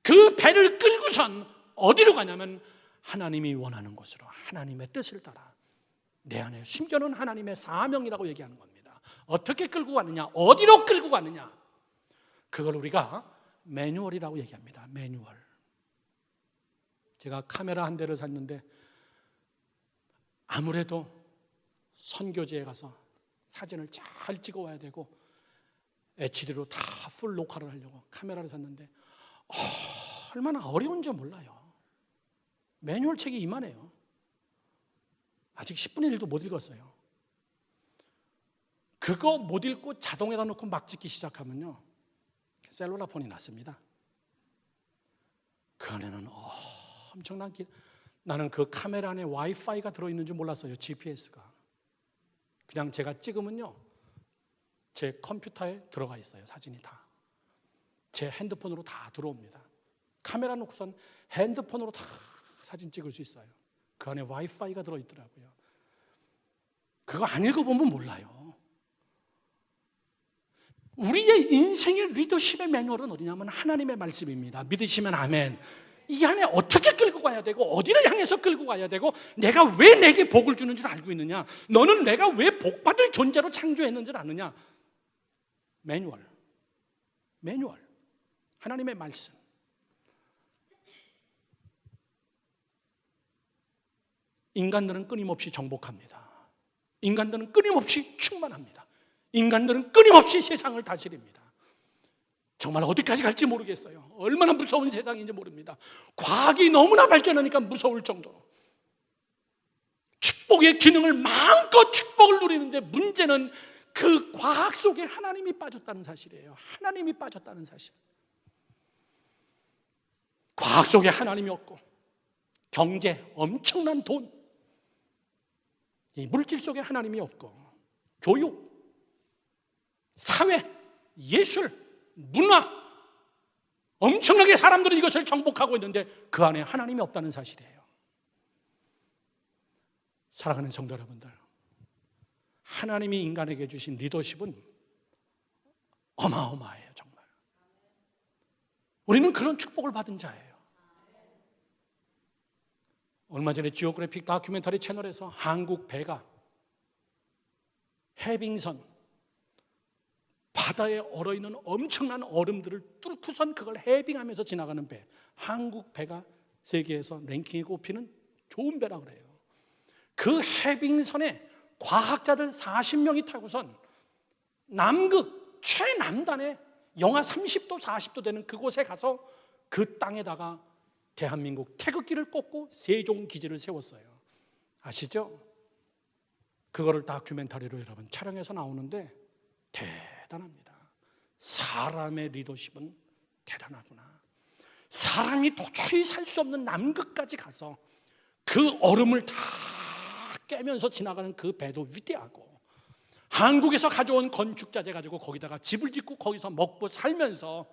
그 배를 끌고선 어디로 가냐면 하나님이 원하는 곳으로, 하나님의 뜻을 따라 내 안에 숨겨놓은 하나님의 사명이라고 얘기하는 겁니다. 어떻게 끌고 가느냐, 어디로 끌고 가느냐, 그걸 우리가 매뉴얼이라고 얘기합니다. 매뉴얼. 제가 카메라 한 대를 샀는데 아무래도 선교지에 가서 사진을 잘 찍어 와야 되고 HD로 다 풀 녹화를 하려고 카메라를 샀는데 얼마나 어려운지 몰라요. 매뉴얼 책이 이만해요. 아직 10분의 1도 못 읽었어요. 그거 못 읽고 자동에다 놓고 막 찍기 시작하면요, 셀룰라 폰이 났습니다. 그 안에는 엄청난 나는 그 카메라 안에 와이파이가 들어있는 줄 몰랐어요. GPS가. 그냥 제가 찍으면요, 제 컴퓨터에 들어가 있어요. 사진이 다. 제 핸드폰으로 다 들어옵니다. 카메라 놓고선 핸드폰으로 다 사진 찍을 수 있어요. 그 안에 와이파이가 들어있더라고요. 그거 안 읽어보면 몰라요. 우리의 인생의 리더십의 매뉴얼은 어디냐면 하나님의 말씀입니다. 믿으시면 아멘. 이 안에 어떻게 끌고 가야 되고 어디를 향해서 끌고 가야 되고 내가 왜 내게 복을 주는 줄 알고 있느냐, 너는 내가 왜 복받을 존재로 창조했는 줄 아느냐. 매뉴얼, 하나님의 말씀. 인간들은 끊임없이 정복합니다. 인간들은 끊임없이 충만합니다. 인간들은 끊임없이 세상을 다스립니다. 정말 어디까지 갈지 모르겠어요. 얼마나 무서운 세상인지 모릅니다. 과학이 너무나 발전하니까 무서울 정도로 축복의 기능을 마음껏 축복을 누리는데 문제는 그 과학 속에 하나님이 빠졌다는 사실이에요. 하나님이 빠졌다는 사실. 과학 속에 하나님이 없고 경제, 엄청난 돈, 이 물질 속에 하나님이 없고 교육, 사회, 예술, 문화, 엄청나게 사람들은 이것을 정복하고 있는데 그 안에 하나님이 없다는 사실이에요. 사랑하는 성도 여러분들, 하나님이 인간에게 주신 리더십은 어마어마해요. 정말 우리는 그런 축복을 받은 자예요. 얼마 전에 지오그래픽 다큐멘터리 채널에서 한국 배가 해빙선, 바다에 얼어있는 엄청난 얼음들을 뚫고선 그걸 해빙하면서 지나가는 배, 한국 배가 세계에서 랭킹에 꼽히는 좋은 배라 그래요. 그 해빙선에 과학자들 40명이 타고선 남극 최남단에 영하 30도 40도 되는 그곳에 가서 그 땅에다가 대한민국 태극기를 꽂고 세종기지를 세웠어요. 아시죠? 그거를 다큐멘터리로 여러분 촬영해서 나오는데 대단합니다. 사람의 리더십은 대단하구나. 사람이 도저히 살 수 없는 남극까지 가서 그 얼음을 다 깨면서 지나가는 그 배도 위대하고, 한국에서 가져온 건축자재 가지고 거기다가 집을 짓고 거기서 먹고 살면서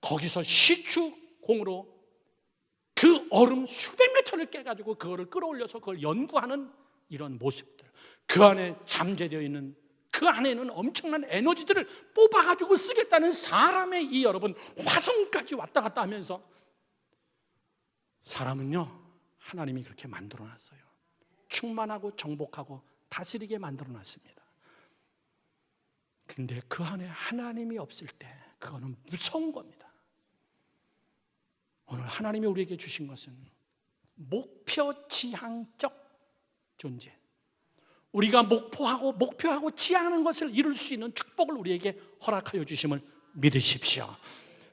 거기서 시추공으로 그 얼음 수백 미터를 깨가지고 그거를 끌어올려서 그걸 연구하는 이런 모습들, 그 안에 잠재되어 있는 그 안에는 엄청난 에너지들을 뽑아가지고 쓰겠다는 사람의 이 여러분 화성까지 왔다 갔다 하면서, 사람은요 하나님이 그렇게 만들어놨어요. 충만하고 정복하고 다스리게 만들어놨습니다. 근데 그 안에 하나님이 없을 때 그거는 무서운 겁니다. 오늘 하나님이 우리에게 주신 것은 목표지향적 존재, 우리가 목표하고 지향하는 것을 이룰 수 있는 축복을 우리에게 허락하여 주심을 믿으십시오.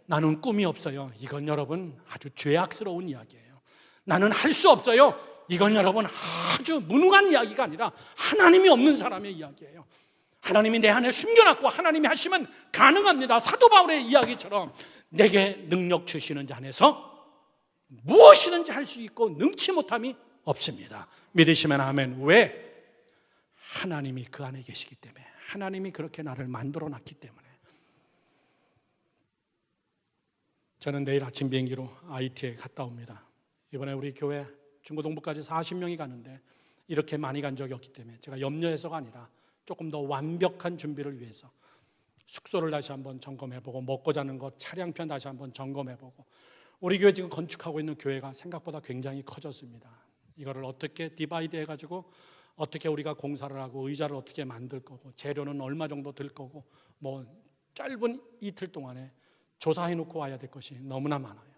나는 꿈이 없어요. 이건 여러분 아주 죄악스러운 이야기예요. 나는 할 수 없어요. 이건 여러분 아주 무능한 이야기가 아니라 하나님이 없는 사람의 이야기예요. 하나님이 내 안에 숨겨놨고 하나님이 하시면 가능합니다. 사도 바울의 이야기처럼 내게 능력 주시는 자 안에서 무엇이든지 할 수 있고 능치 못함이 없습니다. 믿으시면 아멘. 왜? 하나님이 그 안에 계시기 때문에, 하나님이 그렇게 나를 만들어 놨기 때문에. 저는 내일 아침 비행기로 IT에 갔다 옵니다. 이번에 우리 교회 중고동부까지 40명이 가는데 이렇게 많이 간 적이 없기 때문에 제가 염려해서가 아니라 조금 더 완벽한 준비를 위해서 숙소를 다시 한번 점검해보고, 먹고 자는 것, 차량편 다시 한번 점검해보고, 우리 교회 지금 건축하고 있는 교회가 생각보다 굉장히 커졌습니다. 이거를 어떻게 디바이드 해가지고 어떻게 우리가 공사를 하고 의자를 어떻게 만들 거고 재료는 얼마 정도 들 거고, 뭐 짧은 이틀 동안에 조사해 놓고 와야 될 것이 너무나 많아요.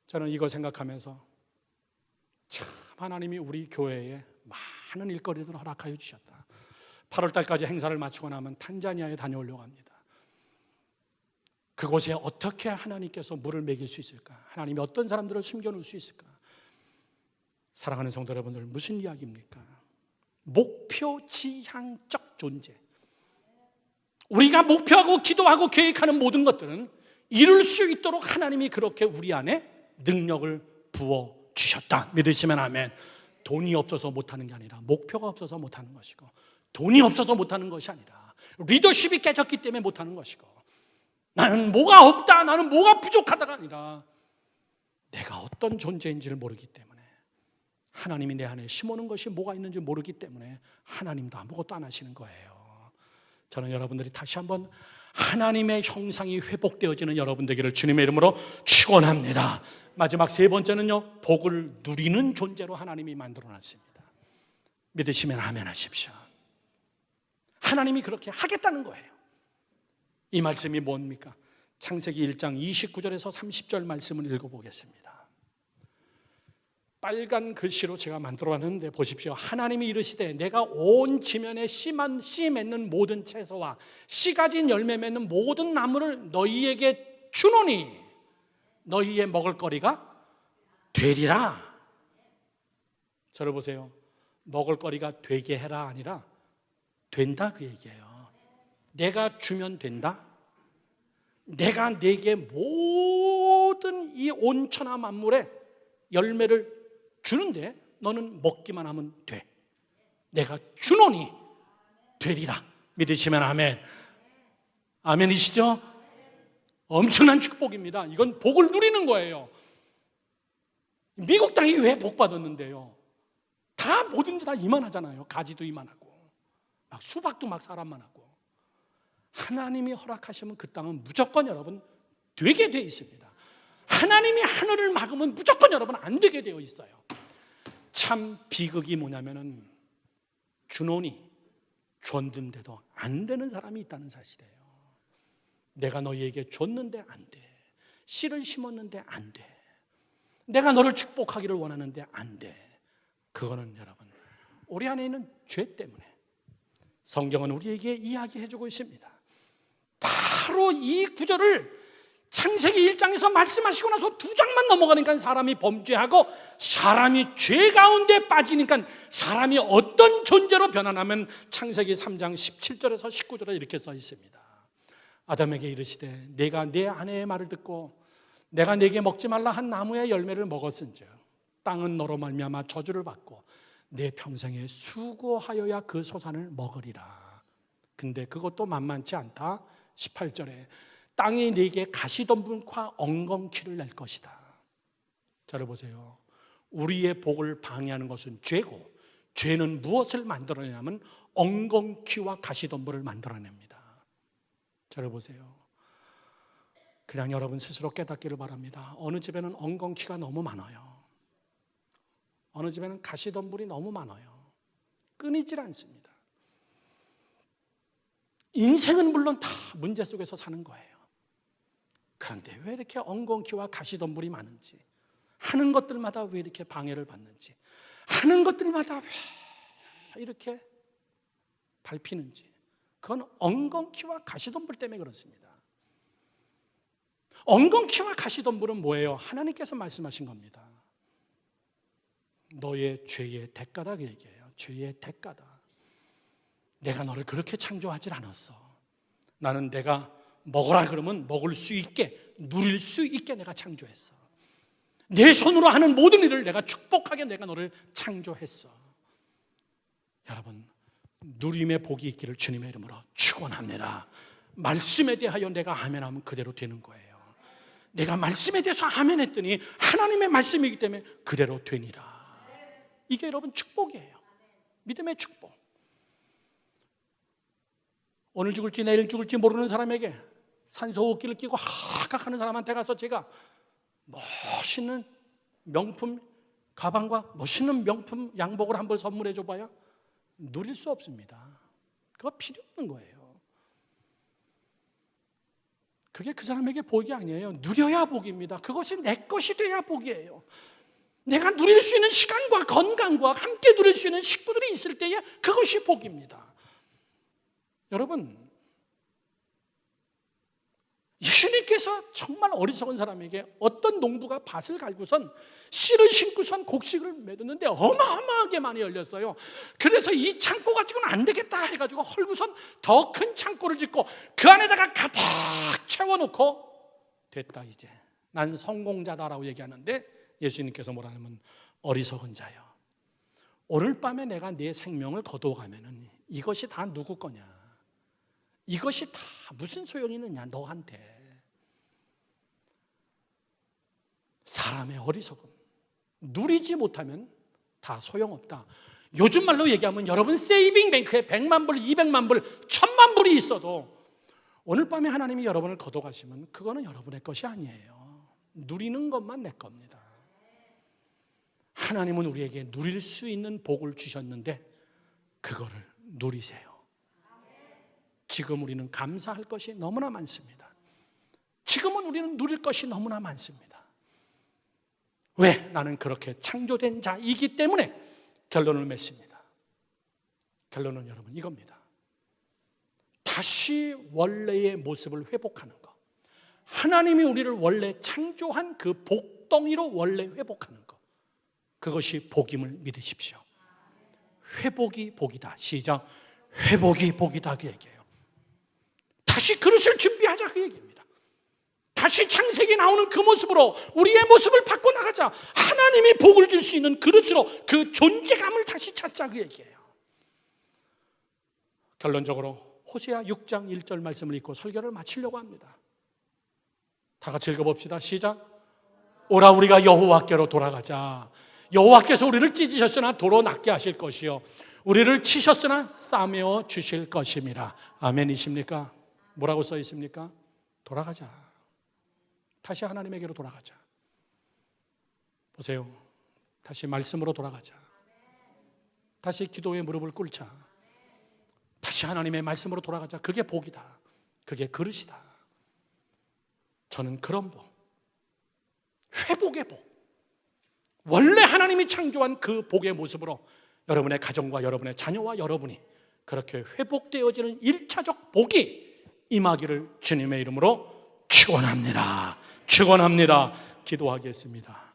저는 이거 생각하면서 참 하나님이 우리 교회에 많은 일거리들을 허락하여 주셨다. 8월 달까지 행사를 마치고 나면 탄자니아에 다녀오려고 합니다. 그곳에 어떻게 하나님께서 물을 먹일 수 있을까? 하나님이 어떤 사람들을 숨겨놓을 수 있을까? 사랑하는 성도 여러분들, 무슨 이야기입니까? 목표지향적 존재. 우리가 목표하고 기도하고 계획하는 모든 것들은 이룰 수 있도록 하나님이 그렇게 우리 안에 능력을 부어주셨다. 믿으시면 아멘. 돈이 없어서 못하는 게 아니라 목표가 없어서 못하는 것이고, 돈이 없어서 못하는 것이 아니라 리더십이 깨졌기 때문에 못하는 것이고, 나는 뭐가 없다, 나는 뭐가 부족하다가 아니라 내가 어떤 존재인지를 모르기 때문에, 하나님이 내 안에 심어놓은 것이 뭐가 있는지 모르기 때문에 하나님도 아무것도 안 하시는 거예요. 저는 여러분들이 다시 한번 하나님의 형상이 회복되어지는 여러분 되기를 주님의 이름으로 축원합니다. 마지막 세 번째는요, 복을 누리는 존재로 하나님이 만들어놨습니다. 믿으시면 아멘 하십시오. 하나님이 그렇게 하겠다는 거예요. 이 말씀이 뭡니까? 창세기 1장 29절에서 30절 말씀을 읽어보겠습니다. 빨간 글씨로 제가 만들어놨는데 보십시오. 하나님이 이르시되 내가 온 지면에 씨 맺는 모든 채소와 씨 가진 열매 맺는 모든 나무를 너희에게 주노니 너희의 먹을거리가 되리라. 저를 보세요. 먹을거리가 되게 해라 아니라 된다 그 얘기예요. 내가 주면 된다. 내가 네게 모든 이 온천하 만물에 열매를 주는데 너는 먹기만 하면 돼. 내가 주노니 되리라. 믿으시면 아멘. 아멘이시죠? 엄청난 축복입니다. 이건 복을 누리는 거예요. 미국 땅이 왜 복 받았는데요? 다 뭐든지 다 이만하잖아요. 가지도 이만하고 막 수박도 막 사람만 하고. 하나님이 허락하시면 그 땅은 무조건 여러분 되게 돼 있습니다. 하나님이 하늘을 막으면 무조건 여러분 안 되게 되어 있어요. 참 비극이 뭐냐면은 주노니 줬는데도 안 되는 사람이 있다는 사실이에요. 내가 너희에게 줬는데 안 돼. 씨를 심었는데 안 돼. 내가 너를 축복하기를 원하는데 안 돼. 그거는 여러분 우리 안에 있는 죄 때문에. 성경은 우리에게 이야기해주고 있습니다. 바로 이 구절을 창세기 1장에서 말씀하시고 나서 2장만 넘어가니까 사람이 범죄하고 사람이 죄 가운데 빠지니까 사람이 어떤 존재로 변하냐면 창세기 3장 17절에서 19절에 이렇게 써 있습니다. 아담에게 이르시되 내가 내 아내의 말을 듣고 내가 네게 먹지 말라 한 나무의 열매를 먹었은즉 땅은 너로 말미암아 저주를 받고 내 평생에 수고하여야 그 소산을 먹으리라. 근데 그것도 만만치 않다. 18절에 땅이 네게 가시덤불과 엉겅퀴를 낼 것이다. 저를 보세요. 우리의 복을 방해하는 것은 죄고 죄는 무엇을 만들어내냐면 엉겅퀴와 가시덤불을 만들어냅니다. 저를 보세요. 그냥 여러분 스스로 깨닫기를 바랍니다. 어느 집에는 엉겅퀴가 너무 많아요. 어느 집에는 가시덤불이 너무 많아요. 끊이질 않습니다. 인생은 물론 다 문제 속에서 사는 거예요. 그런데 왜 이렇게 엉겅퀴와 가시덤불이 많은지, 하는 것들마다 왜 이렇게 방해를 받는지, 하는 것들마다 왜 이렇게 밟히는지, 그건 엉겅퀴와 가시덤불 때문에 그렇습니다. 엉겅퀴와 가시덤불은 뭐예요? 하나님께서 말씀하신 겁니다. 너의 죄의 대가다 그 얘기예요. 죄의 대가다. 내가 너를 그렇게 창조하지 않았어. 나는 내가 먹으라 그러면 먹을 수 있게, 누릴 수 있게 내가 창조했어. 내 손으로 하는 모든 일을 내가 축복하게 내가 너를 창조했어. 여러분, 누림의 복이 있기를 주님의 이름으로 축원합니다. 말씀에 대하여 내가 아멘하면 그대로 되는 거예요. 내가 말씀에 대해서 아멘했더니 하나님의 말씀이기 때문에 그대로 되니라. 이게 여러분 축복이에요. 믿음의 축복. 오늘 죽을지 내일 죽을지 모르는 사람에게 산소호흡기를 끼고 하악하는 사람한테 가서 제가 멋있는 명품 가방과 멋있는 명품 양복을 한 벌 선물해 줘봐야 누릴 수 없습니다. 그거 필요 없는 거예요. 그게 그 사람에게 복이 아니에요. 누려야 복입니다. 그것이 내 것이 돼야 복이에요. 내가 누릴 수 있는 시간과 건강과 함께 누릴 수 있는 식구들이 있을 때에 그것이 복입니다. 여러분, 예수님께서 정말 어리석은 사람에게 어떤 농부가 밭을 갈고선 씨를 심고선 곡식을 맺었는데 어마어마하게 많이 열렸어요. 그래서 이 창고 가지고는 안 되겠다 해가지고 헐고선 더 큰 창고를 짓고 그 안에다가 가득 채워놓고 됐다 이제 난 성공자다라고 얘기하는데 예수님께서 뭐라 하냐면 어리석은 자여, 오늘 밤에 내가 내 생명을 거두어가면은 이것이 다 누구 거냐? 이것이 다 무슨 소용이 있느냐 너한테. 사람의 어리석음. 누리지 못하면 다 소용없다. 요즘 말로 얘기하면 여러분 세이빙 뱅크에 100만 불, 200만 불, 1000만 불이 있어도 오늘 밤에 하나님이 여러분을 거둬가시면 그거는 여러분의 것이 아니에요. 누리는 것만 내 겁니다. 하나님은 우리에게 누릴 수 있는 복을 주셨는데 그거를 누리세요. 지금 우리는 감사할 것이 너무나 많습니다. 지금은 우리는 누릴 것이 너무나 많습니다. 왜? 나는 그렇게 창조된 자이기 때문에 결론을 맺습니다. 결론은 여러분 이겁니다. 다시 원래의 모습을 회복하는 것. 하나님이 우리를 원래 창조한 그 복덩이로 원래 회복하는 것. 그것이 복임을 믿으십시오. 회복이 복이다. 시작. 회복이 복이다. 그 얘기예요. 다시 그릇을 준비하자. 그 얘기입니다. 다시 창세기 나오는 그 모습으로 우리의 모습을 바꿔나가자. 하나님이 복을 줄 수 있는 그릇으로 그 존재감을 다시 찾자. 그 얘기예요. 결론적으로 호세아 6장 1절 말씀을 읽고 설교를 마치려고 합니다. 다 같이 읽어봅시다. 시작. 오라 우리가 여호와께로 돌아가자. 여호와께서 우리를 찢으셨으나 도로 낫게 하실 것이요 우리를 치셨으나 싸매어 주실 것임이라. 아멘이십니까? 뭐라고 써 있습니까? 돌아가자. 다시 하나님에게로 돌아가자. 보세요. 다시 말씀으로 돌아가자. 다시 기도에 무릎을 꿇자. 다시 하나님의 말씀으로 돌아가자. 그게 복이다. 그게 그릇이다. 저는 그런 복, 회복의 복, 원래 하나님이 창조한 그 복의 모습으로 여러분의 가정과 여러분의 자녀와 여러분이 그렇게 회복되어지는 1차적 복이 임하기를 주님의 이름으로 축원합니다. 축원합니다. 기도하겠습니다.